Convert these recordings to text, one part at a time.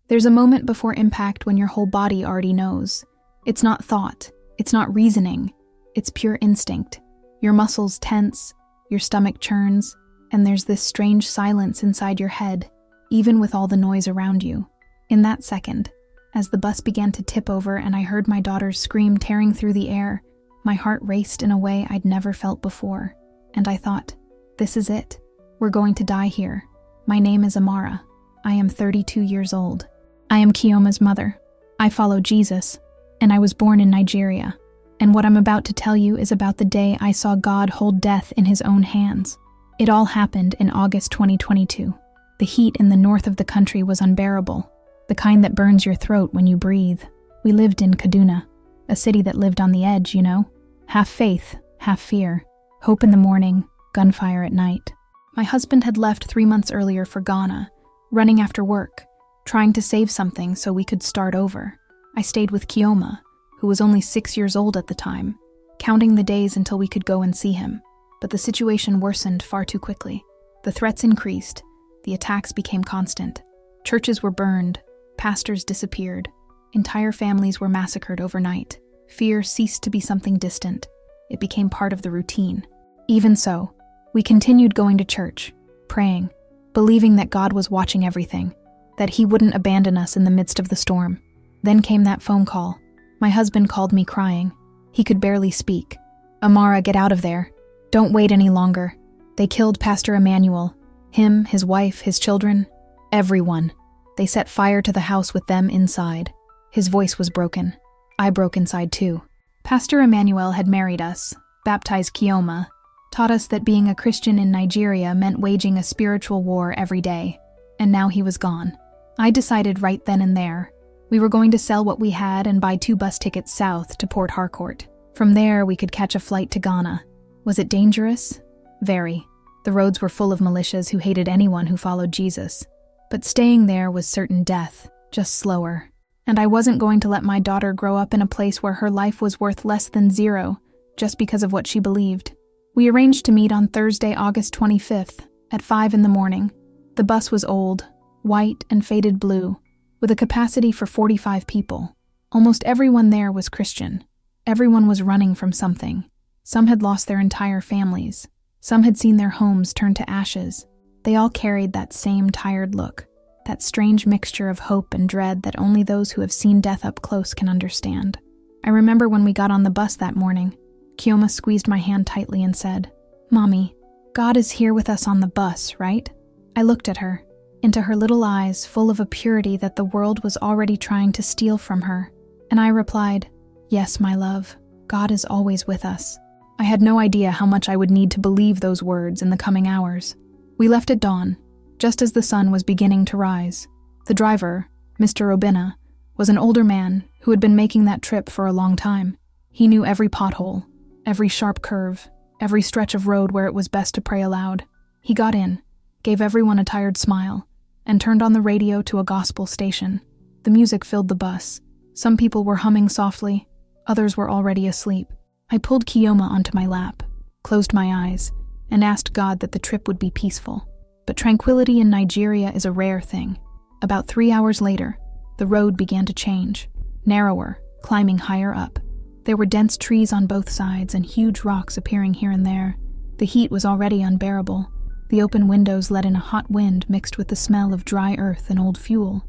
There's a moment before impact when your whole body already knows. It's not thought, it's not reasoning, it's pure instinct. Your muscles tense, your stomach churns, and there's this strange silence inside your head, even with all the noise around you. In that second, as the bus began to tip over and I heard my daughter's scream tearing through the air, my heart raced in a way I'd never felt before, and I thought, this is it. We're going to die here. My name is Amara. I am 32 years old. I am Chioma's mother. I follow Jesus, and I was born in Nigeria. And what I'm about to tell you is about the day I saw God hold death in his own hands. It all happened in August 2022. The heat in the north of the country was unbearable, the kind that burns your throat when you breathe. We lived in Kaduna, a city that lived on the edge, you know? Half faith, half fear. Hope in the morning, gunfire at night. My husband had left 3 months earlier for Ghana, running after work, trying to save something so we could start over. I stayed with Chioma, who was only 6 years old at the time, counting the days until we could go and see him. But the situation worsened far too quickly. The threats increased, the attacks became constant. Churches were burned, pastors disappeared, entire families were massacred overnight. Fear ceased to be something distant. It became part of the routine. Even so, we continued going to church, praying, believing that God was watching everything, that he wouldn't abandon us in the midst of the storm. Then came that phone call. My husband called me crying. He could barely speak. Amara, get out of there. Don't wait any longer. They killed Pastor Emmanuel. Him, his wife, his children, everyone. They set fire to the house with them inside. His voice was broken. I broke inside too. Pastor Emmanuel had married us, baptized Chioma, taught us that being a Christian in Nigeria meant waging a spiritual war every day. And now he was gone. I decided right then and there. We were going to sell what we had and buy 2 bus tickets south to Port Harcourt. From there, we could catch a flight to Ghana. Was it dangerous? Very. The roads were full of militias who hated anyone who followed Jesus. But staying there was certain death, just slower. And I wasn't going to let my daughter grow up in a place where her life was worth less than 0, just because of what she believed. We arranged to meet on Thursday, August 25th, at 5 in the morning. The bus was old, white and faded blue, with a capacity for 45 people. Almost everyone there was Christian. Everyone was running from something. Some had lost their entire families. Some had seen their homes turn to ashes. They all carried that same tired look, that strange mixture of hope and dread that only those who have seen death up close can understand. I remember when we got on the bus that morning, Chioma squeezed my hand tightly and said, "Mommy, God is here with us on the bus, right?" I looked at her, into her little eyes full of a purity that the world was already trying to steal from her, and I replied, "Yes, my love, God is always with us." I had no idea how much I would need to believe those words in the coming hours. We left at dawn, just as the sun was beginning to rise. The driver, Mr. Obinna, was an older man who had been making that trip for a long time. He knew every pothole, every sharp curve, every stretch of road where it was best to pray aloud. He got in, gave everyone a tired smile, and turned on the radio to a gospel station. The music filled the bus. Some people were humming softly, others were already asleep. I pulled Chioma onto my lap, closed my eyes, and asked God that the trip would be peaceful. But tranquility in Nigeria is a rare thing. About 3 hours later, the road began to change, narrower, climbing higher up. There were dense trees on both sides and huge rocks appearing here and there. The heat was already unbearable. The open windows let in a hot wind mixed with the smell of dry earth and old fuel.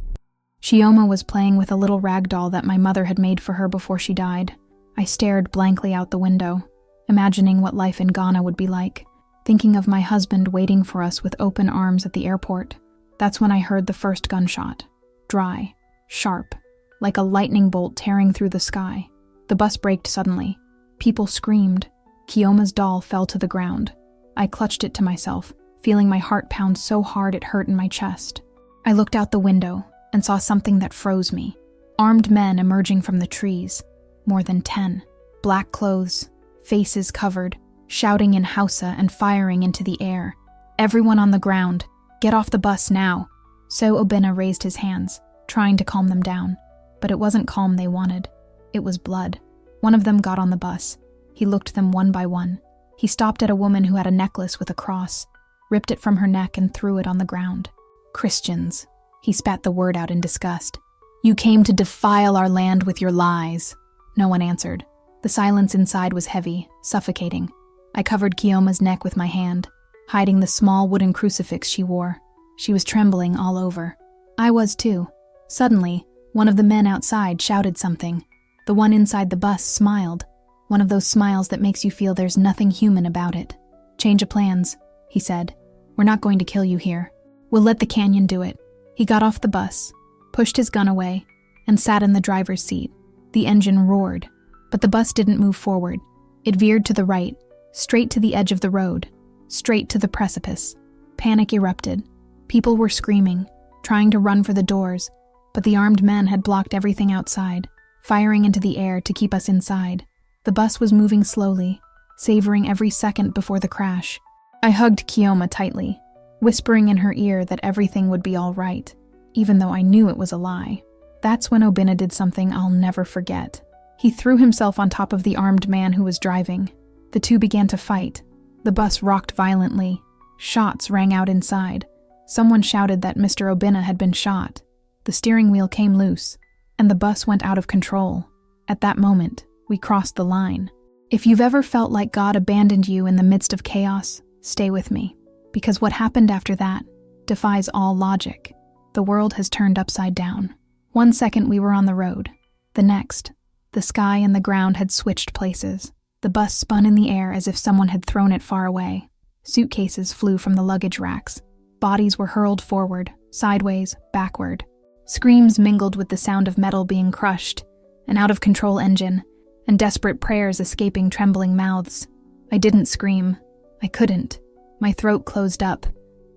Chioma was playing with a little rag doll that my mother had made for her before she died. I stared blankly out the window, imagining what life in Ghana would be like, thinking of my husband waiting for us with open arms at the airport. That's when I heard the first gunshot. Dry, sharp, like a lightning bolt tearing through the sky. The bus braked suddenly. People screamed. Chioma's doll fell to the ground. I clutched it to myself, feeling my heart pound so hard it hurt in my chest. I looked out the window and saw something that froze me. Armed men emerging from the trees. More than 10. Black clothes, faces covered, shouting in Hausa and firing into the air. "Everyone on the ground, get off the bus now." So Obinna raised his hands, trying to calm them down. But it wasn't calm they wanted. It was blood. One of them got on the bus. He looked them one by one. He stopped at a woman who had a necklace with a cross, ripped it from her neck and threw it on the ground. Christians. He spat the word out in disgust. "You came to defile our land with your lies." No one answered. The silence inside was heavy, suffocating. I covered Chioma's neck with my hand, hiding the small wooden crucifix she wore. She was trembling all over. I was too. Suddenly, one of the men outside shouted something. The one inside the bus smiled, one of those smiles that makes you feel there's nothing human about it. "Change of plans," he said. "We're not going to kill you here. We'll let the canyon do it." He got off the bus, pushed his gun away, and sat in the driver's seat. The engine roared, but the bus didn't move forward. It veered to the right, straight to the edge of the road, straight to the precipice. Panic erupted. People were screaming, trying to run for the doors, but the armed men had blocked everything outside, firing into the air to keep us inside. The bus was moving slowly, savoring every second before the crash. I hugged Chioma tightly, whispering in her ear that everything would be all right, even though I knew it was a lie. That's when Obinna did something I'll never forget. He threw himself on top of the armed man who was driving. The two began to fight. The bus rocked violently. Shots rang out inside. Someone shouted that Mr. Obinna had been shot. The steering wheel came loose, and the bus went out of control. At that moment, we crossed the line. If you've ever felt like God abandoned you in the midst of chaos, stay with me, because what happened after that defies all logic. The world has turned upside down. 1 second we were on the road. The next, the sky and the ground had switched places. The bus spun in the air as if someone had thrown it far away. Suitcases flew from the luggage racks. Bodies were hurled forward, sideways, backward. Screams mingled with the sound of metal being crushed, an out-of-control engine, and desperate prayers escaping trembling mouths. I didn't scream. I couldn't. My throat closed up.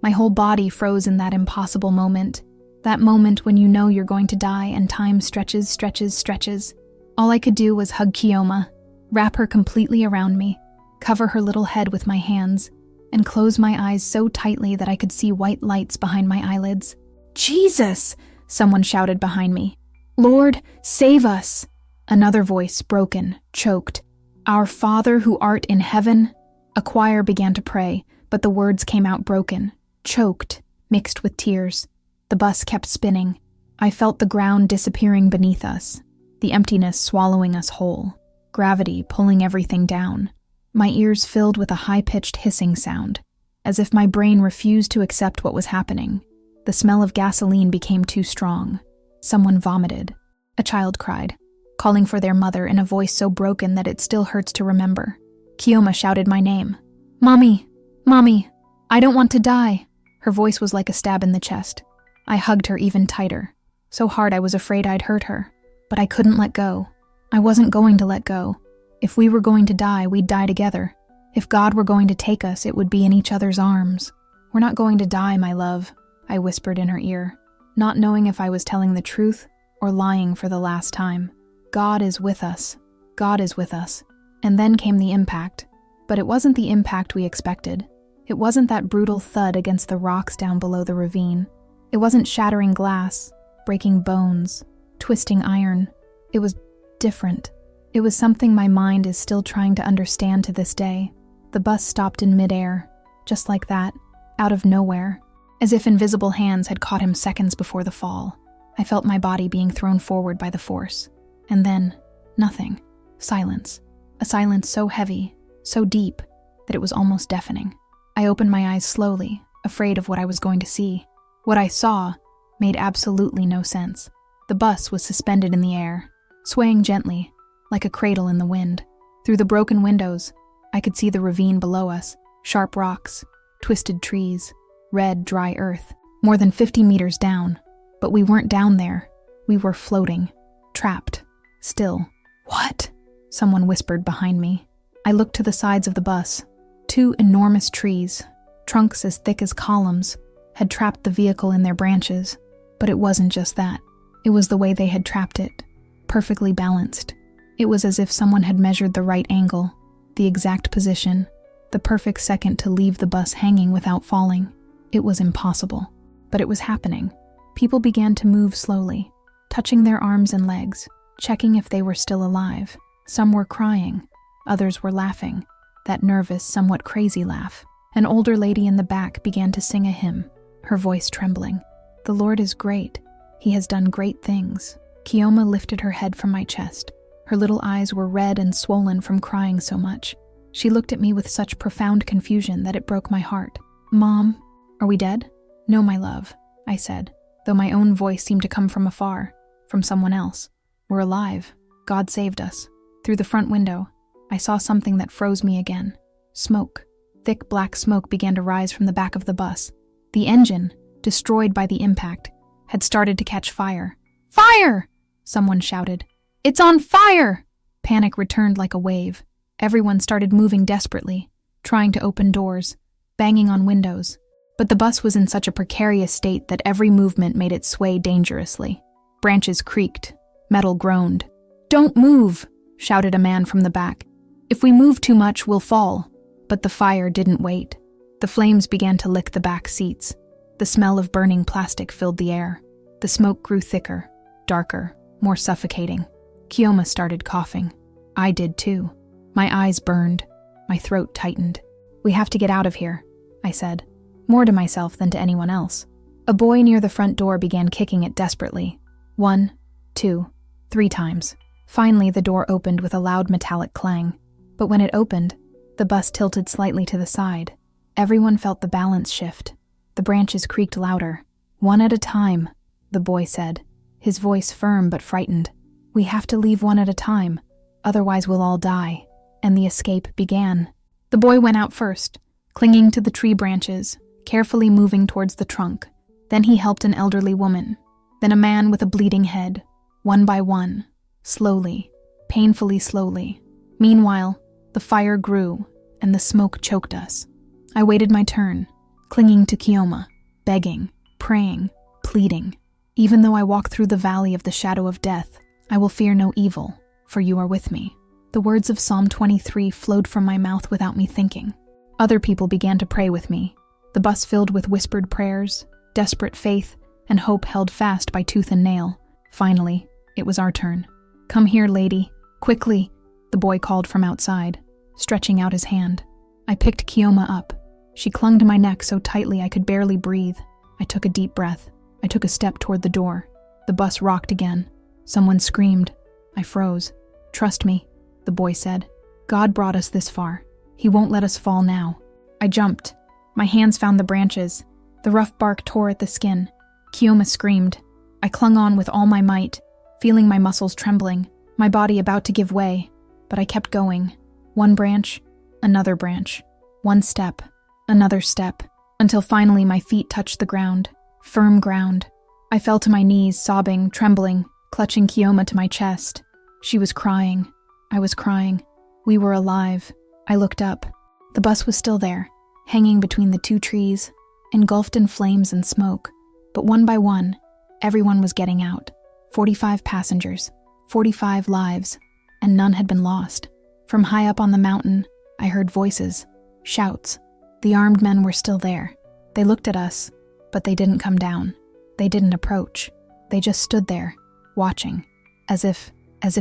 My whole body froze in that impossible moment. That moment when you know you're going to die and time stretches. All I could do was hug Chioma, wrap her completely around me, cover her little head with my hands, and close my eyes so tightly that I could see white lights behind my eyelids. "Jesus!" someone shouted behind me. "Lord, save us!" Another voice, broken, choked. "Our Father who art in heaven." A choir began to pray, but the words came out broken, choked, mixed with tears. The bus kept spinning. I felt the ground disappearing beneath us, the emptiness swallowing us whole, gravity pulling everything down. My ears filled with a high-pitched hissing sound, as if my brain refused to accept what was happening. The smell of gasoline became too strong. Someone vomited. A child cried, calling for their mother in a voice so broken that it still hurts to remember. Chioma shouted my name. "Mommy! Mommy! I don't want to die!" Her voice was like a stab in the chest. I hugged her even tighter, so hard I was afraid I'd hurt her. But I couldn't let go. I wasn't going to let go. If we were going to die, we'd die together. If God were going to take us, it would be in each other's arms. "We're not going to die, my love," I whispered in her ear, not knowing if I was telling the truth or lying for the last time. God is with us. God is with us. And then came the impact. But it wasn't the impact we expected. It wasn't that brutal thud against the rocks down below the ravine. It wasn't shattering glass, breaking bones, twisting iron. It was different. It was something my mind is still trying to understand to this day. The bus stopped in midair, just like that, out of nowhere, as if invisible hands had caught him seconds before the fall. I felt my body being thrown forward by the force. And then, nothing. Silence. A silence so heavy, so deep, that it was almost deafening. I opened my eyes slowly, afraid of what I was going to see. What I saw made absolutely no sense. The bus was suspended in the air, swaying gently, like a cradle in the wind. Through the broken windows, I could see the ravine below us, sharp rocks, twisted trees, red, dry earth, more than 50 meters down. But we weren't down there. We were floating, trapped, still. "What?" someone whispered behind me. I looked to the sides of the bus. 2 enormous trees, trunks as thick as columns, had trapped the vehicle in their branches. But it wasn't just that. It was the way they had trapped it, perfectly balanced. It was as if someone had measured the right angle, the exact position, the perfect second to leave the bus hanging without falling. It was impossible, but it was happening. People began to move slowly, touching their arms and legs, checking if they were still alive. Some were crying, others were laughing, that nervous, somewhat crazy laugh. An older lady in the back began to sing a hymn, her voice trembling. "The Lord is great. He has done great things." Chioma lifted her head from my chest. Her little eyes were red and swollen from crying so much. She looked at me with such profound confusion that it broke my heart. "Mom, are we dead?" "No, my love," I said, though my own voice seemed to come from afar, from someone else. "We're alive. God saved us." Through the front window, I saw something that froze me again. Smoke. Thick black smoke began to rise from the back of the bus. The engine, destroyed by the impact, had started to catch fire. "Fire!" someone shouted. "It's on fire!" Panic returned like a wave. Everyone started moving desperately, trying to open doors, banging on windows. But the bus was in such a precarious state that every movement made it sway dangerously. Branches creaked. Metal groaned. "Don't move!" shouted a man from the back. "If we move too much, we'll fall." But the fire didn't wait. The flames began to lick the back seats. The smell of burning plastic filled the air. The smoke grew thicker, darker, more suffocating. Chioma started coughing. I did too. My eyes burned. My throat tightened. "We have to get out of here," I said, more to myself than to anyone else. A boy near the front door began kicking it desperately. 1, 2, 3 times. Finally, the door opened with a loud metallic clang. But when it opened, the bus tilted slightly to the side. Everyone felt the balance shift. The branches creaked louder. "One at a time," the boy said, his voice firm but frightened. "We have to leave one at a time, otherwise we'll all die." And the escape began. The boy went out first, clinging to the tree branches, carefully moving towards the trunk. Then he helped an elderly woman, then a man with a bleeding head, one by one, slowly, painfully slowly. Meanwhile, the fire grew, and the smoke choked us. I waited my turn, clinging to Chioma, begging, praying, pleading. "Even though I walk through the valley of the shadow of death, I will fear no evil, for you are with me." The words of Psalm 23 flowed from my mouth without me thinking. Other people began to pray with me. The bus filled with whispered prayers, desperate faith, and hope held fast by tooth and nail. Finally, it was our turn. "Come here, lady, quickly," the boy called from outside, stretching out his hand. I picked Chioma up. She clung to my neck so tightly I could barely breathe. I took a deep breath. I took a step toward the door. The bus rocked again. Someone screamed. I froze. "Trust me," the boy said. "God brought us this far. He won't let us fall now." I jumped. My hands found the branches. The rough bark tore at the skin. Chioma screamed. I clung on with all my might, feeling my muscles trembling, my body about to give way. But I kept going. One branch, another branch. One step, another step, until finally my feet touched the ground. Firm ground. I fell to my knees, sobbing, trembling, clutching Chioma to my chest. She was crying. I was crying. We were alive. I looked up. The bus was still there, hanging between the 2 trees, engulfed in flames and smoke. But one by one, everyone was getting out. 45 passengers, 45 lives, and none had been lost. From high up on the mountain, I heard voices, shouts. The armed men were still there. They looked at us, but they didn't come down. They didn't approach. They just stood there, watching, as if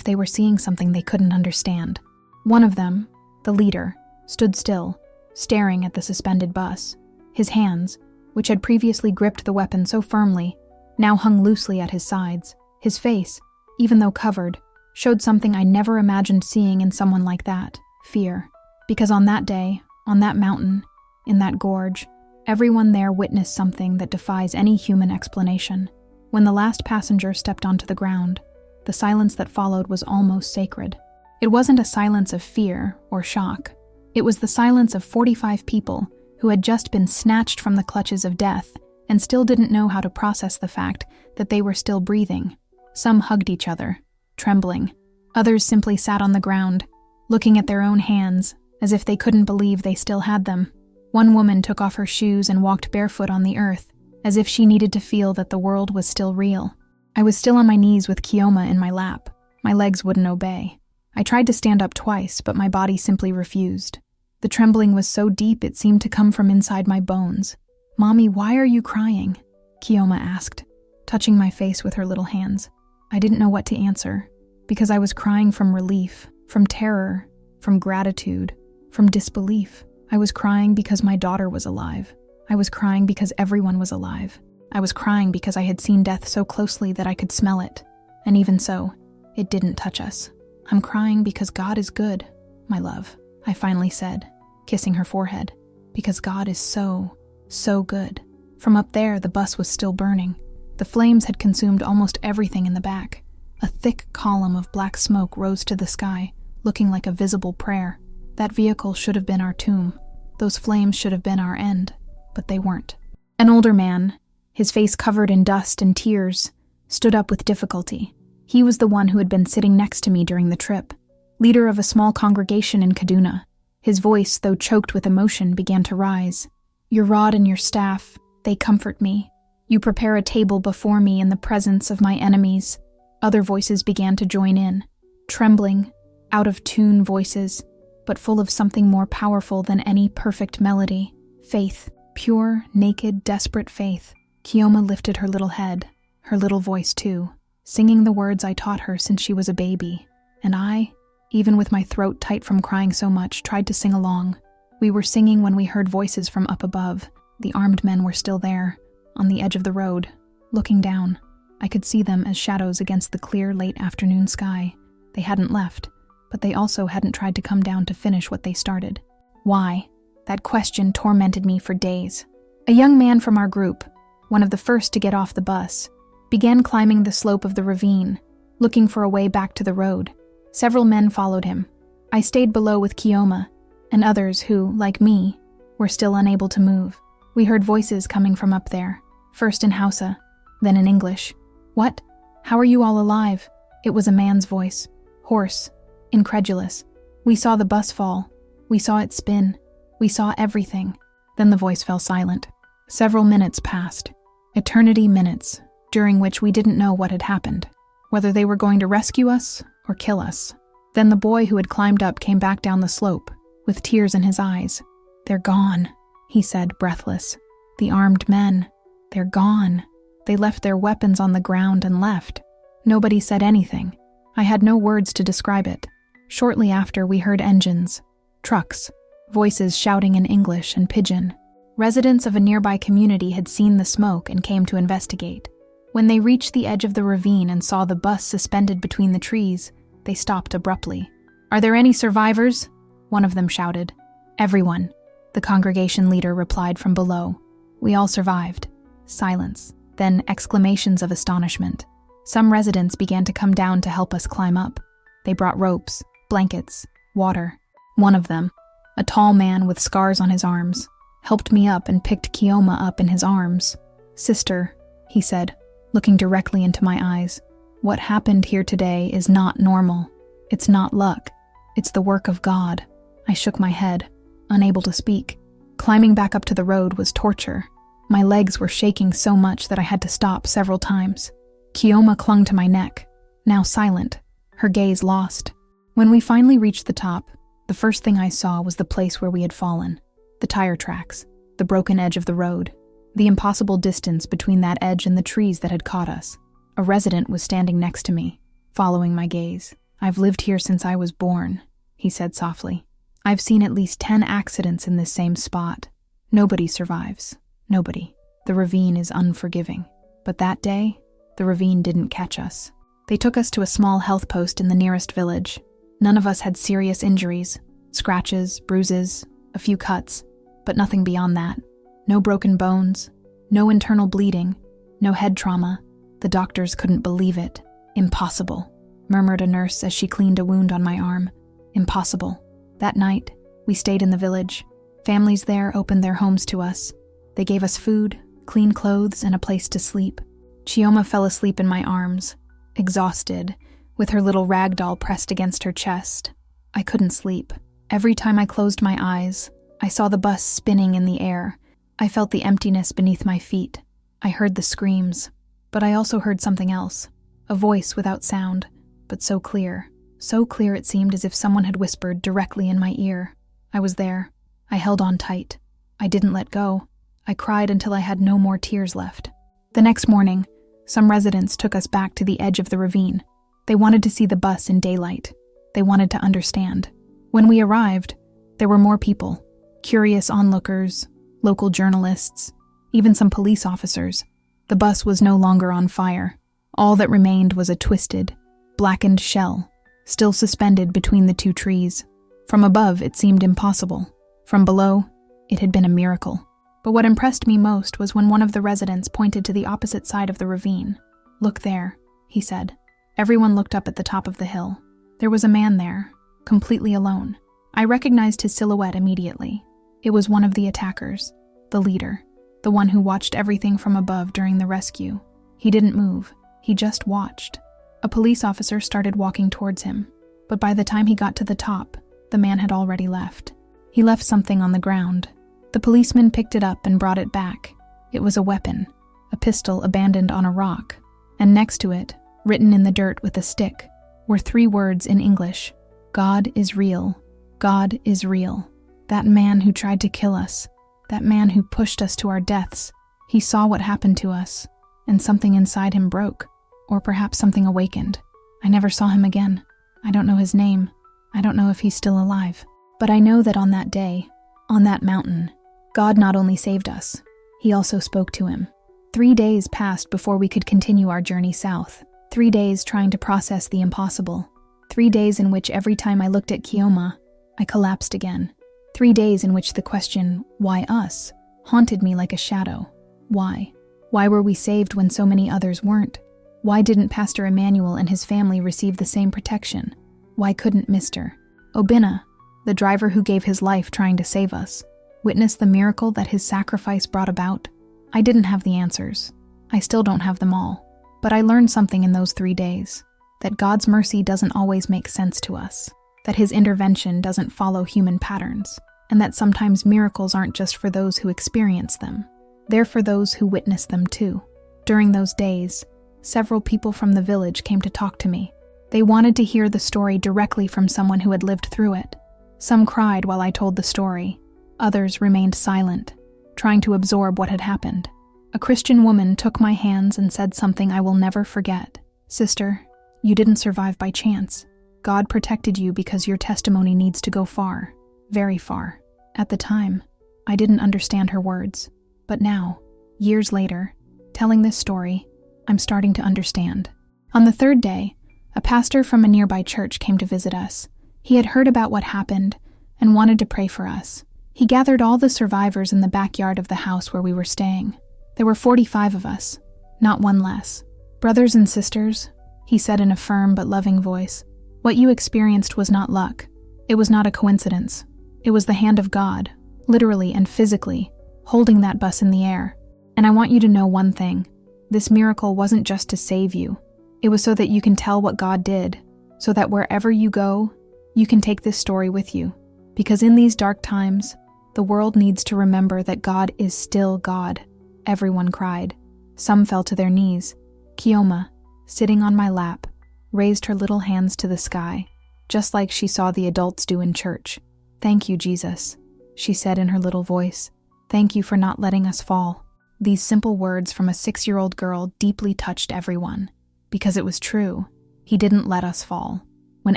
they were seeing something they couldn't understand. One of them, the leader, stood still, staring at the suspended bus. His hands, which had previously gripped the weapon so firmly, now hung loosely at his sides. His face, even though covered, showed something I never imagined seeing in someone like that, fear. Because on that day, on that mountain, in that gorge, everyone there witnessed something that defies any human explanation. When the last passenger stepped onto the ground, the silence that followed was almost sacred. It wasn't a silence of fear or shock. It was the silence of 45 people who had just been snatched from the clutches of death and still didn't know how to process the fact that they were still breathing. Some hugged each other, trembling. Others simply sat on the ground, looking at their own hands as if they couldn't believe they still had them. One woman took off her shoes and walked barefoot on the earth, as if she needed to feel that the world was still real. I was still on my knees with Chioma in my lap. My legs wouldn't obey. I tried to stand up twice, but my body simply refused. The trembling was so deep it seemed to come from inside my bones. "Mommy, why are you crying?" Chioma asked, touching my face with her little hands. I didn't know what to answer, because I was crying from relief, from terror, from gratitude, from disbelief. I was crying because my daughter was alive. I was crying because everyone was alive. I was crying because I had seen death so closely that I could smell it. And even so, it didn't touch us. I'm crying because God is good, my love, I finally said, kissing her forehead. Because God is so, so good. From up there, the bus was still burning. The flames had consumed almost everything in the back. A thick column of black smoke rose to the sky, looking like a visible prayer. That vehicle should have been our tomb. Those flames should have been our end, but they weren't. An older man, his face covered in dust and tears, stood up with difficulty. He was the one who had been sitting next to me during the trip, leader of a small congregation in Kaduna. His voice, though choked with emotion, began to rise. Your rod and your staff, they comfort me. You prepare a table before me in the presence of my enemies. Other voices began to join in, trembling, out-of-tune voices, but full of something more powerful than any perfect melody. Faith, pure, naked, desperate faith. Chioma lifted her little head, her little voice too, singing the words I taught her since she was a baby. And I, even with my throat tight from crying so much, tried to sing along. We were singing when we heard voices from up above. The armed men were still there, on the edge of the road, looking down. I could see them as shadows against the clear, late afternoon sky. They hadn't left, but they also hadn't tried to come down to finish what they started. Why? That question tormented me for days. A young man from our group, one of the first to get off the bus, began climbing the slope of the ravine, looking for a way back to the road. Several men followed him. I stayed below with Chioma, and others who, like me, were still unable to move. We heard voices coming from up there, first in Hausa, then in English. What? How are you all alive? It was a man's voice, hoarse, incredulous. We saw the bus fall. We saw it spin. We saw everything. Then the voice fell silent. Several minutes passed. Eternity minutes, during which we didn't know what had happened, whether they were going to rescue us or kill us. Then the boy who had climbed up came back down the slope, with tears in his eyes. They're gone, he said, breathless. The armed men, they're gone. They left their weapons on the ground and left. Nobody said anything. I had no words to describe it. Shortly after, we heard engines, trucks, voices shouting in English and pidgin. Residents of a nearby community had seen the smoke and came to investigate. When they reached the edge of the ravine and saw the bus suspended between the trees, they stopped abruptly. Are there any survivors? One of them shouted. Everyone, the congregation leader replied from below. We all survived. Silence, then exclamations of astonishment. Some residents began to come down to help us climb up. They brought ropes, blankets, water. One of them, a tall man with scars on his arms, helped me up and picked Chioma up in his arms. Sister, he said, looking directly into my eyes, what happened here today is not normal. It's not luck. It's the work of God. I shook my head, unable to speak. Climbing back up to the road was torture. My legs were shaking so much that I had to stop several times. Chioma clung to my neck, now silent, her gaze lost. When we finally reached the top, the first thing I saw was the place where we had fallen. The tire tracks, the broken edge of the road, the impossible distance between that edge and the trees that had caught us. A resident was standing next to me, following my gaze. I've lived here since I was born, he said softly. I've seen at least 10 accidents in this same spot. Nobody survives. Nobody. The ravine is unforgiving. But that day, the ravine didn't catch us. They took us to a small health post in the nearest village. None of us had serious injuries, scratches, bruises, a few cuts, but nothing beyond that. No broken bones, no internal bleeding, no head trauma. The doctors couldn't believe it. Impossible, murmured a nurse as she cleaned a wound on my arm. Impossible. That night, we stayed in the village. Families there opened their homes to us. They gave us food, clean clothes, and a place to sleep. Chioma fell asleep in my arms, exhausted, with her little rag doll pressed against her chest. I couldn't sleep. Every time I closed my eyes, I saw the bus spinning in the air. I felt the emptiness beneath my feet. I heard the screams, but I also heard something else. A voice without sound, but so clear. So clear it seemed as if someone had whispered directly in my ear. I was there. I held on tight. I didn't let go. I cried until I had no more tears left. The next morning, some residents took us back to the edge of the ravine. They wanted to see the bus in daylight. They wanted to understand. When we arrived, there were more people. Curious onlookers, local journalists, even some police officers. The bus was no longer on fire. All that remained was a twisted, blackened shell, still suspended between the two trees. From above, it seemed impossible. From below, it had been a miracle. But what impressed me most was when one of the residents pointed to the opposite side of the ravine. "Look there," he said. Everyone looked up at the top of the hill. There was a man there, completely alone. I recognized his silhouette immediately. It was one of the attackers, the leader, the one who watched everything from above during the rescue. He didn't move. He just watched. A police officer started walking towards him, but by the time he got to the top, the man had already left. He left something on the ground. The policeman picked it up and brought it back. It was a weapon, a pistol abandoned on a rock, and next to it, written in the dirt with a stick, were 3 words in English: "God is real. God is real." That man who tried to kill us, that man who pushed us to our deaths, he saw what happened to us, and something inside him broke, or perhaps something awakened. I never saw him again. I don't know his name. I don't know if he's still alive. But I know that on that day, on that mountain, God not only saved us, he also spoke to him. 3 days passed before we could continue our journey south. 3 days trying to process the impossible. 3 days in which every time I looked at Chioma, I collapsed again. 3 days in which the question, why us, haunted me like a shadow. Why? Why were we saved when so many others weren't? Why didn't Pastor Emmanuel and his family receive the same protection? Why couldn't Mr. Obinna, the driver who gave his life trying to save us, witness the miracle that his sacrifice brought about? I didn't have the answers. I still don't have them all. But I learned something in those 3 days, that God's mercy doesn't always make sense to us, that his intervention doesn't follow human patterns, and that sometimes miracles aren't just for those who experience them. They're for those who witness them too. During those days, several people from the village came to talk to me. They wanted to hear the story directly from someone who had lived through it. Some cried while I told the story. Others remained silent, trying to absorb what had happened. A Christian woman took my hands and said something I will never forget. "Sister, you didn't survive by chance. God protected you because your testimony needs to go far, very far." At the time, I didn't understand her words. But now, years later, telling this story, I'm starting to understand. On the 3rd day, a pastor from a nearby church came to visit us. He had heard about what happened and wanted to pray for us. He gathered all the survivors in the backyard of the house where we were staying. There were 45 of us, not one less. "Brothers and sisters," he said in a firm but loving voice, "what you experienced was not luck. It was not a coincidence. It was the hand of God, literally and physically, holding that bus in the air. And I want you to know one thing. This miracle wasn't just to save you. It was so that you can tell what God did, so that wherever you go, you can take this story with you. Because in these dark times, the world needs to remember that God is still God." Everyone cried. Some fell to their knees. Chioma, sitting on my lap, raised her little hands to the sky, just like she saw the adults do in church. "Thank you, Jesus," she said in her little voice. "Thank you for not letting us fall." These simple words from a 6-year-old girl deeply touched everyone. Because it was true. He didn't let us fall. When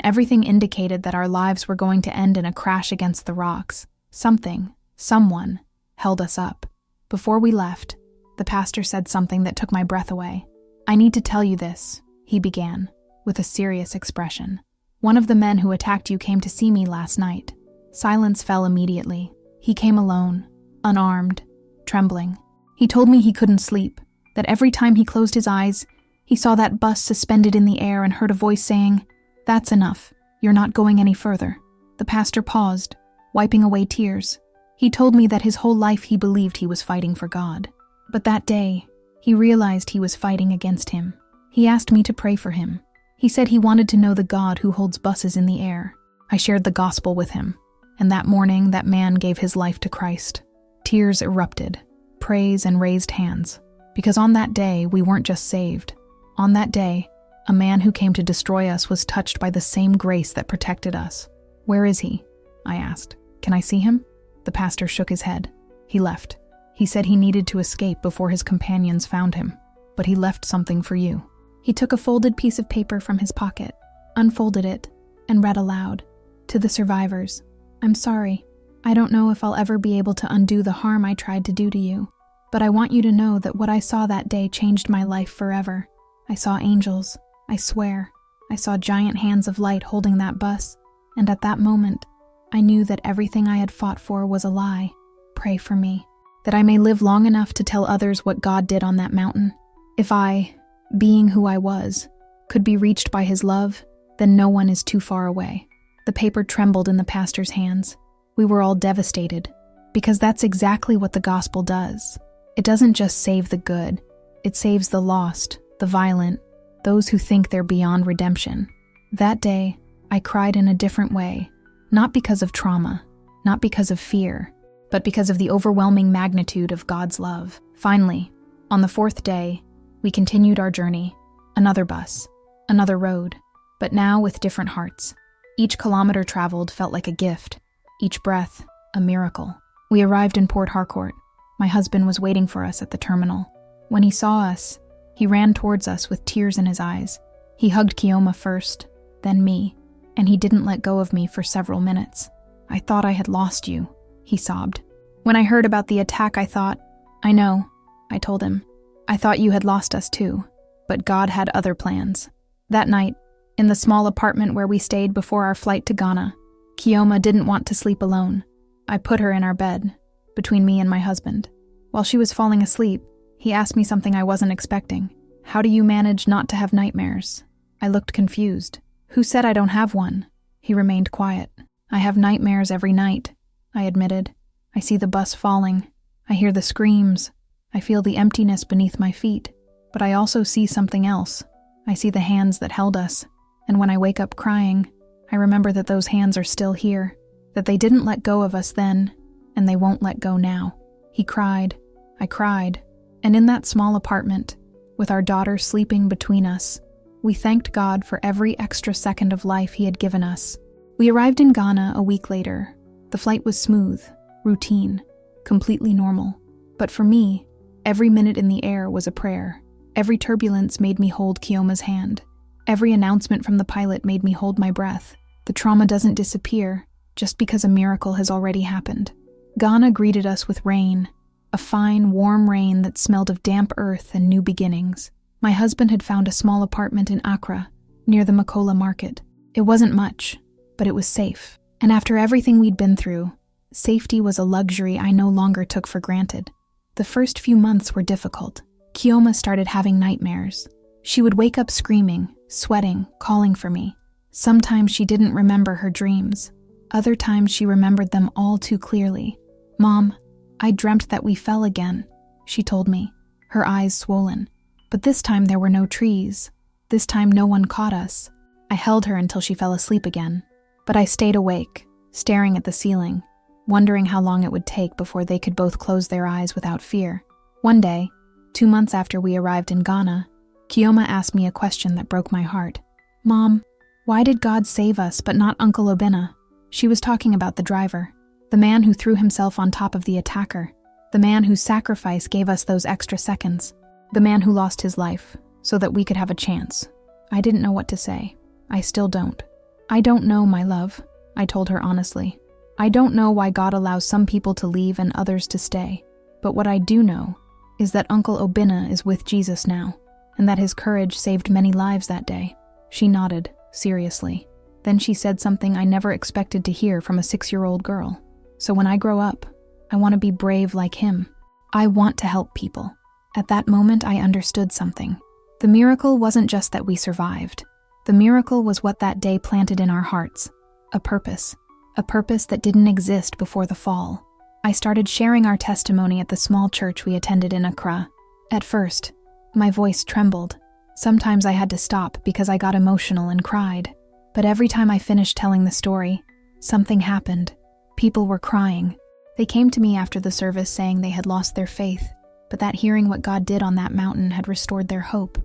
everything indicated that our lives were going to end in a crash against the rocks, someone, held us up. Before we left, the pastor said something that took my breath away. "I need to tell you this," he began, with a serious expression. "One of the men who attacked you came to see me last night." Silence fell immediately. He came alone, unarmed, trembling. He told me he couldn't sleep, that every time he closed his eyes, he saw that bus suspended in the air and heard a voice saying, "That's enough. You're not going any further." The pastor paused, wiping away tears. He told me that his whole life he believed he was fighting for God. But that day, he realized he was fighting against him. He asked me to pray for him. He said he wanted to know the God who holds buses in the air. I shared the gospel with him, and that morning that man gave his life to Christ. Tears erupted, praise and raised hands, because on that day we weren't just saved. On that day, a man who came to destroy us was touched by the same grace that protected us. "Where is he?" I asked. "Can I see him?" The pastor shook his head. He left. He said he needed to escape before his companions found him, but he left something for you. He took a folded piece of paper from his pocket, unfolded it, and read aloud. "To the survivors, I'm sorry. I don't know if I'll ever be able to undo the harm I tried to do to you. But I want you to know that what I saw that day changed my life forever. I saw angels, I swear. I saw giant hands of light holding that bus, and at that moment, I knew that everything I had fought for was a lie. Pray for me, that I may live long enough to tell others what God did on that mountain. If I, being who I was, could be reached by his love, then no one is too far away. The paper trembled in the pastor's hands. We were all devastated, because that's exactly what the gospel does. It doesn't just save the good, it saves the lost, the violent, those who think they're beyond redemption. That day, I cried in a different way, not because of trauma, not because of fear, but because of the overwhelming magnitude of God's love. Finally, on the 4th day, we continued our journey. Another bus, another road, but now with different hearts. Each kilometer traveled felt like a gift, each breath, a miracle. We arrived in Port Harcourt. My husband was waiting for us at the terminal. When he saw us, he ran towards us with tears in his eyes. He hugged Chioma first, then me, and he didn't let go of me for several minutes. I thought I had lost you, he sobbed. When I heard about the attack, I thought, I know, I told him. I thought you had lost us too, but God had other plans. That night, in the small apartment where we stayed before our flight to Ghana, Chioma didn't want to sleep alone. I put her in our bed, between me and my husband. While she was falling asleep, he asked me something I wasn't expecting. How do you manage not to have nightmares? I looked confused. Who said I don't have one? He remained quiet. I have nightmares every night, I admitted. I see the bus falling. I hear the screams. I feel the emptiness beneath my feet. But I also see something else. I see the hands that held us. And when I wake up crying, I remember that those hands are still here, that they didn't let go of us then, and they won't let go now. He cried. I cried. And in that small apartment, with our daughter sleeping between us, we thanked God for every extra second of life he had given us. We arrived in Ghana a week later. The flight was smooth, routine, completely normal. But for me, every minute in the air was a prayer. Every turbulence made me hold Chioma's hand. Every announcement from the pilot made me hold my breath. The trauma doesn't disappear just because a miracle has already happened. Ghana greeted us with rain, a fine, warm rain that smelled of damp earth and new beginnings. My husband had found a small apartment in Accra, near the Makola market. It wasn't much, but it was safe. And after everything we'd been through, safety was a luxury I no longer took for granted. The first few months were difficult. Chioma started having nightmares. She would wake up screaming, sweating, calling for me. Sometimes she didn't remember her dreams. Other times she remembered them all too clearly. Mom, I dreamt that we fell again, she told me, her eyes swollen. But this time there were no trees. This time no one caught us. I held her until she fell asleep again. But I stayed awake, staring at the ceiling, wondering how long it would take before they could both close their eyes without fear. One day, 2 months after we arrived in Ghana, Chioma asked me a question that broke my heart. Mom, why did God save us but not Uncle Obinna? She was talking about the driver, the man who threw himself on top of the attacker, the man whose sacrifice gave us those extra seconds, the man who lost his life so that we could have a chance. I didn't know what to say. I still don't. I don't know, my love, I told her honestly. I don't know why God allows some people to leave and others to stay. But what I do know is that Uncle Obinna is with Jesus now, and that his courage saved many lives that day. She nodded, seriously. Then she said something I never expected to hear from a 6-year-old girl. So when I grow up, I want to be brave like him. I want to help people. At that moment, I understood something. The miracle wasn't just that we survived. The miracle was what that day planted in our hearts. A purpose that didn't exist before the fall. I started sharing our testimony at the small church we attended in Accra. At first, my voice trembled. Sometimes I had to stop because I got emotional and cried. But every time I finished telling the story, something happened. People were crying. They came to me after the service saying they had lost their faith, but that hearing what God did on that mountain had restored their hope.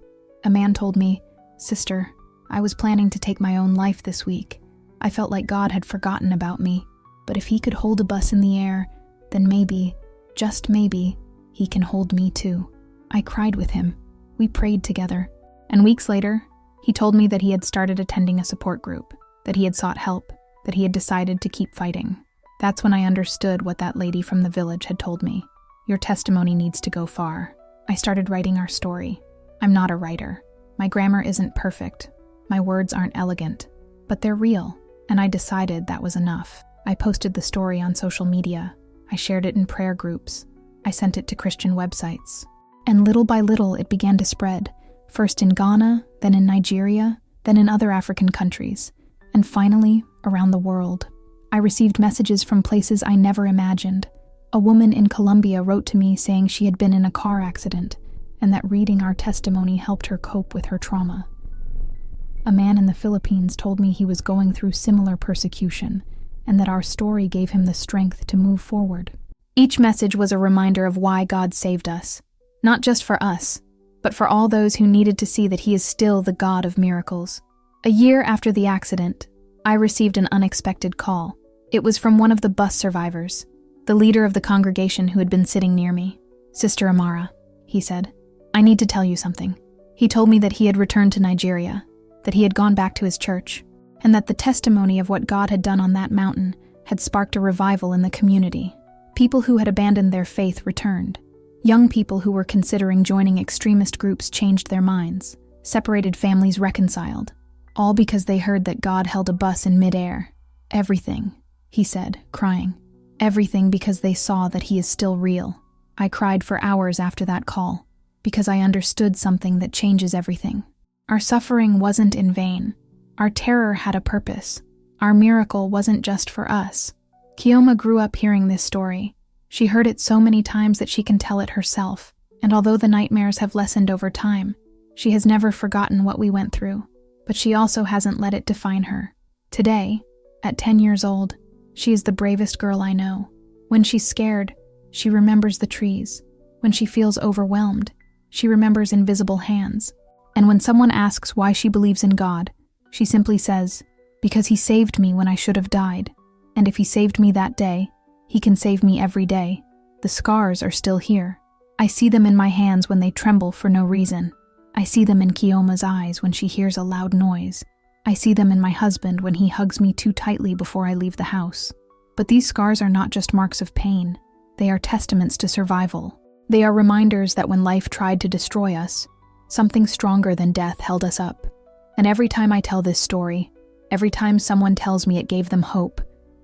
A man told me, "Sister, I was planning to take my own life this week. I felt like God had forgotten about me, but if he could hold a bus in the air, then maybe, just maybe, he can hold me too." I cried with him. We prayed together. And weeks later, he told me that he had started attending a support group, that he had sought help, that he had decided to keep fighting. That's when I understood what that lady from the village had told me. Your testimony needs to go far. I started writing our story. I'm not a writer. My grammar isn't perfect. My words aren't elegant. But they're real, and I decided that was enough. I posted the story on social media. I shared it in prayer groups. I sent it to Christian websites. And little by little, it began to spread, first in Ghana, then in Nigeria, then in other African countries, and finally, around the world. I received messages from places I never imagined. A woman in Colombia wrote to me saying she had been in a car accident, and that reading our testimony helped her cope with her trauma. A man in the Philippines told me he was going through similar persecution, and that our story gave him the strength to move forward. Each message was a reminder of why God saved us, not just for us, but for all those who needed to see that He is still the God of miracles. A year after the accident, I received an unexpected call. It was from one of the bus survivors, the leader of the congregation who had been sitting near me. "Sister Amara," he said, "I need to tell you something." He told me that he had returned to Nigeria, that he had gone back to his church, and that the testimony of what God had done on that mountain had sparked a revival in the community. People who had abandoned their faith returned. Young people who were considering joining extremist groups changed their minds. Separated families reconciled, all because they heard that God held a bus in midair. "Everything," he said, crying. "Everything because they saw that He is still real." I cried for hours after that call, because I understood something that changes everything. Our suffering wasn't in vain. Our terror had a purpose. Our miracle wasn't just for us. Chioma grew up hearing this story. She heard it so many times that she can tell it herself, and although the nightmares have lessened over time, she has never forgotten what we went through. But she also hasn't let it define her. Today, at 10 years old, she is the bravest girl I know. When she's scared, she remembers the trees. When she feels overwhelmed, she remembers invisible hands. And when someone asks why she believes in God, she simply says, "Because He saved me when I should have died. And if He saved me that day, He can save me every day." The scars are still here. I see them in my hands when they tremble for no reason. I see them in Chioma's eyes when she hears a loud noise. I see them in my husband when he hugs me too tightly before I leave the house. But these scars are not just marks of pain. They are testaments to survival. They are reminders that when life tried to destroy us, something stronger than death held us up. And every time I tell this story, every time someone tells me it gave them hope,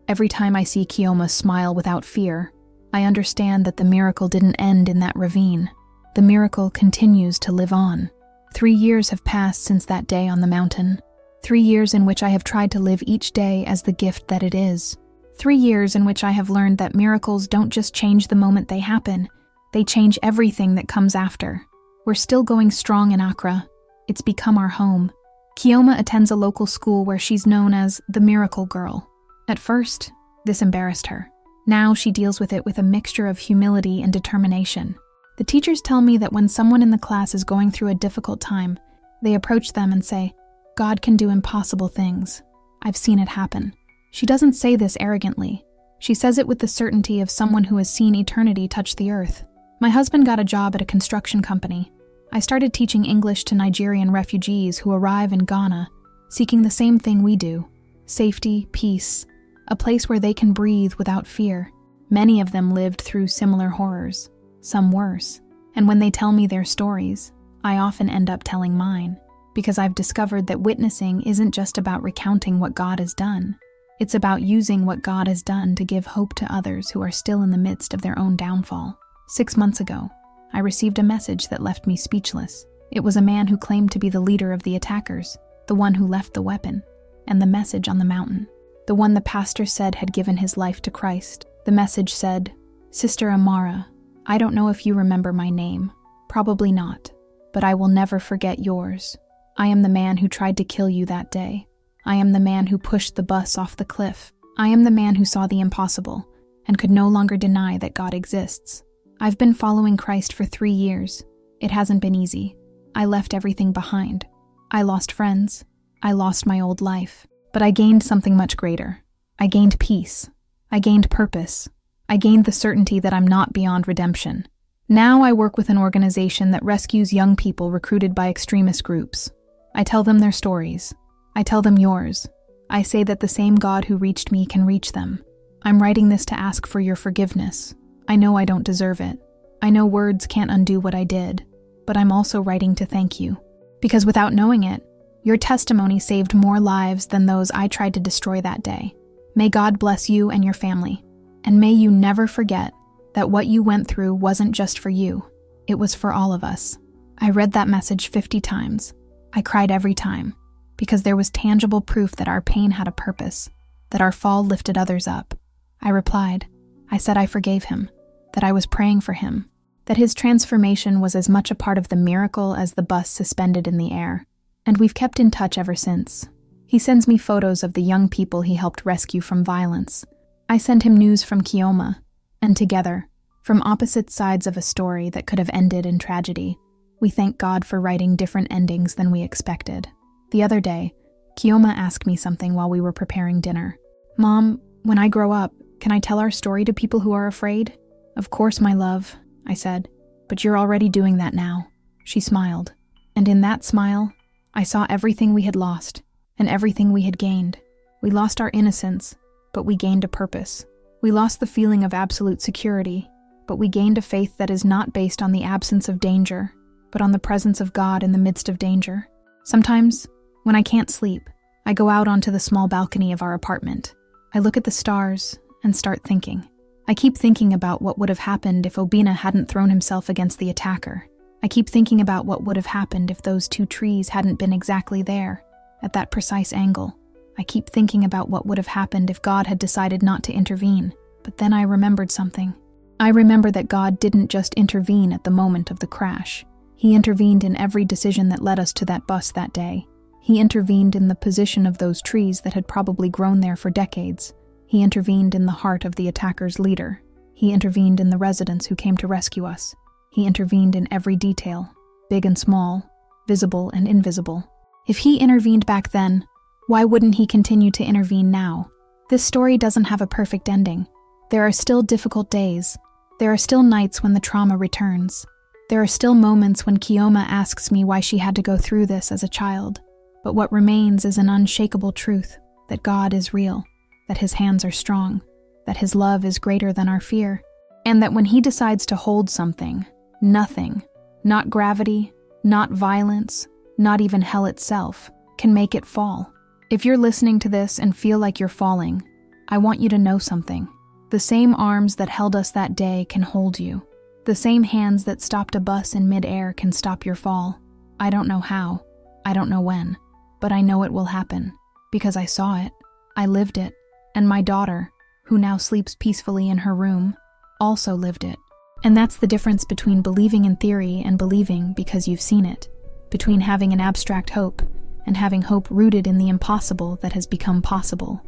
every time I see Chioma smile without fear, I understand that the miracle didn't end in that ravine. The miracle continues to live on. 3 years have passed since that day on the mountain. 3 years in which I have tried to live each day as the gift that it is. 3 years in which I have learned that miracles don't just change the moment they happen, they change everything that comes after. We're still going strong in Accra. It's become our home. Chioma attends a local school where she's known as the Miracle Girl. At first, this embarrassed her. Now she deals with it with a mixture of humility and determination. The teachers tell me that when someone in the class is going through a difficult time, they approach them and say, "God can do impossible things. I've seen it happen." She doesn't say this arrogantly. She says it with the certainty of someone who has seen eternity touch the earth. My husband got a job at a construction company. I started teaching English to Nigerian refugees who arrive in Ghana, seeking the same thing we do: safety, peace, a place where they can breathe without fear. Many of them lived through similar horrors, some worse. And when they tell me their stories, I often end up telling mine, because I've discovered that witnessing isn't just about recounting what God has done. It's about using what God has done to give hope to others who are still in the midst of their own downfall. 6 months ago, I received a message that left me speechless. It was a man who claimed to be the leader of the attackers, the one who left the weapon, and the message on the mountain, the one the pastor said had given his life to Christ. The message said, "Sister Amara, I don't know if you remember my name. Probably not, but I will never forget yours. I am the man who tried to kill you that day. I am the man who pushed the bus off the cliff. I am the man who saw the impossible and could no longer deny that God exists. I've been following Christ for 3 years. It hasn't been easy. I left everything behind. I lost friends. I lost my old life. But I gained something much greater. I gained peace. I gained purpose. I gained the certainty that I'm not beyond redemption. Now I work with an organization that rescues young people recruited by extremist groups. I tell them their stories. I tell them yours. I say that the same God who reached me can reach them. I'm writing this to ask for your forgiveness. I know I don't deserve it. I know words can't undo what I did, but I'm also writing to thank you. Because without knowing it, your testimony saved more lives than those I tried to destroy that day. May God bless you and your family, and may you never forget that what you went through wasn't just for you, it was for all of us. I read that message 50 times. I cried every time, because there was tangible proof that our pain had a purpose, that our fall lifted others up. I replied. I said I forgave him, that I was praying for him, that his transformation was as much a part of the miracle as the bus suspended in the air. And we've kept in touch ever since. He sends me photos of the young people he helped rescue from violence. I send him news from Chioma, and together, from opposite sides of a story that could have ended in tragedy, we thank God for writing different endings than we expected. The other day, Chioma asked me something while we were preparing dinner. Mom, when I grow up, can I tell our story to people who are afraid? Of course, my love, I said, but you're already doing that now. She smiled, and in that smile, I saw everything we had lost and everything we had gained. We lost our innocence, but we gained a purpose. We lost the feeling of absolute security, but we gained a faith that is not based on the absence of danger, but on the presence of God in the midst of danger. Sometimes, when I can't sleep, I go out onto the small balcony of our apartment. I look at the stars and start thinking. I keep thinking about what would have happened if Obina hadn't thrown himself against the attacker. I keep thinking about what would have happened if those two trees hadn't been exactly there, at that precise angle. I keep thinking about what would have happened if God had decided not to intervene. But then I remembered something. I remember that God didn't just intervene at the moment of the crash. He intervened in every decision that led us to that bus that day. He intervened in the position of those trees that had probably grown there for decades. He intervened in the heart of the attacker's leader. He intervened in the residents who came to rescue us. He intervened in every detail, big and small, visible and invisible. If he intervened back then, why wouldn't he continue to intervene now? This story doesn't have a perfect ending. There are still difficult days. There are still nights when the trauma returns. There are still moments when Chioma asks me why she had to go through this as a child. But what remains is an unshakable truth, that God is real, that his hands are strong, that his love is greater than our fear, and that when he decides to hold something, nothing, not gravity, not violence, not even hell itself, can make it fall. If you're listening to this and feel like you're falling, I want you to know something. The same arms that held us that day can hold you. The same hands that stopped a bus in midair can stop your fall. I don't know how, I don't know when, but I know it will happen, because I saw it, I lived it, and my daughter, who now sleeps peacefully in her room, also lived it. And that's the difference between believing in theory and believing because you've seen it, between having an abstract hope and having hope rooted in the impossible that has become possible.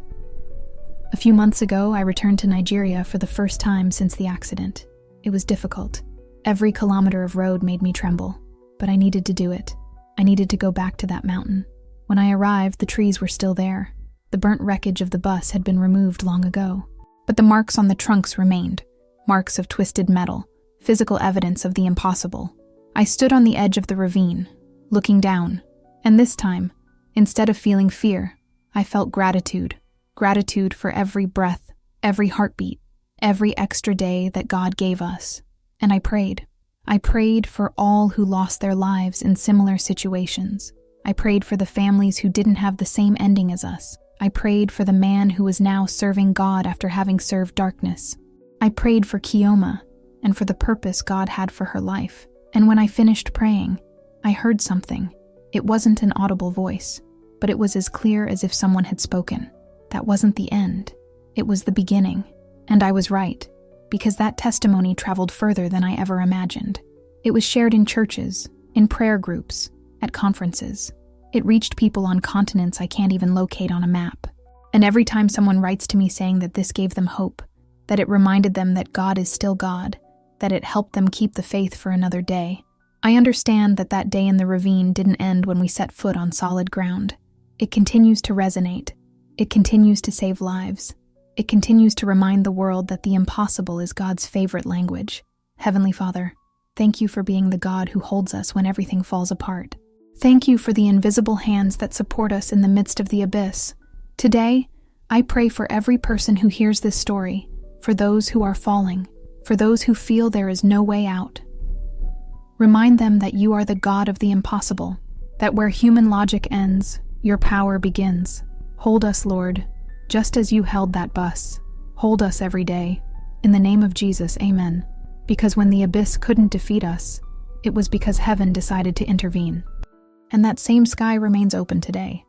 A few months ago, I returned to Nigeria for the first time since the accident. It was difficult. Every kilometer of road made me tremble, but I needed to do it. I needed to go back to that mountain. When I arrived, the trees were still there. The burnt wreckage of the bus had been removed long ago, but the marks on the trunks remained, marks of twisted metal, physical evidence of the impossible. I stood on the edge of the ravine, looking down, and this time, instead of feeling fear, I felt gratitude. Gratitude for every breath, every heartbeat, every extra day that God gave us. And I prayed. I prayed for all who lost their lives in similar situations. I prayed for the families who didn't have the same ending as us. I prayed for the man who was now serving God after having served darkness. I prayed for Chioma and for the purpose God had for her life. And when I finished praying, I heard something. It wasn't an audible voice, but it was as clear as if someone had spoken. That wasn't the end. It was the beginning. And I was right, because that testimony traveled further than I ever imagined. It was shared in churches, in prayer groups, at conferences. It reached people on continents I can't even locate on a map. And every time someone writes to me saying that this gave them hope, that it reminded them that God is still God, that it helped them keep the faith for another day, I understand that that day in the ravine didn't end when we set foot on solid ground. It continues to resonate. It continues to save lives. It continues to remind the world that the impossible is God's favorite language. Heavenly Father, thank you for being the God who holds us when everything falls apart. Thank you for the invisible hands that support us in the midst of the abyss. Today, I pray for every person who hears this story, for those who are falling, for those who feel there is no way out. Remind them that you are the God of the impossible, that where human logic ends, your power begins. Hold us, Lord, just as you held that bus. Hold us every day. In the name of Jesus, amen. Because when the abyss couldn't defeat us, it was because heaven decided to intervene. And that same sky remains open today.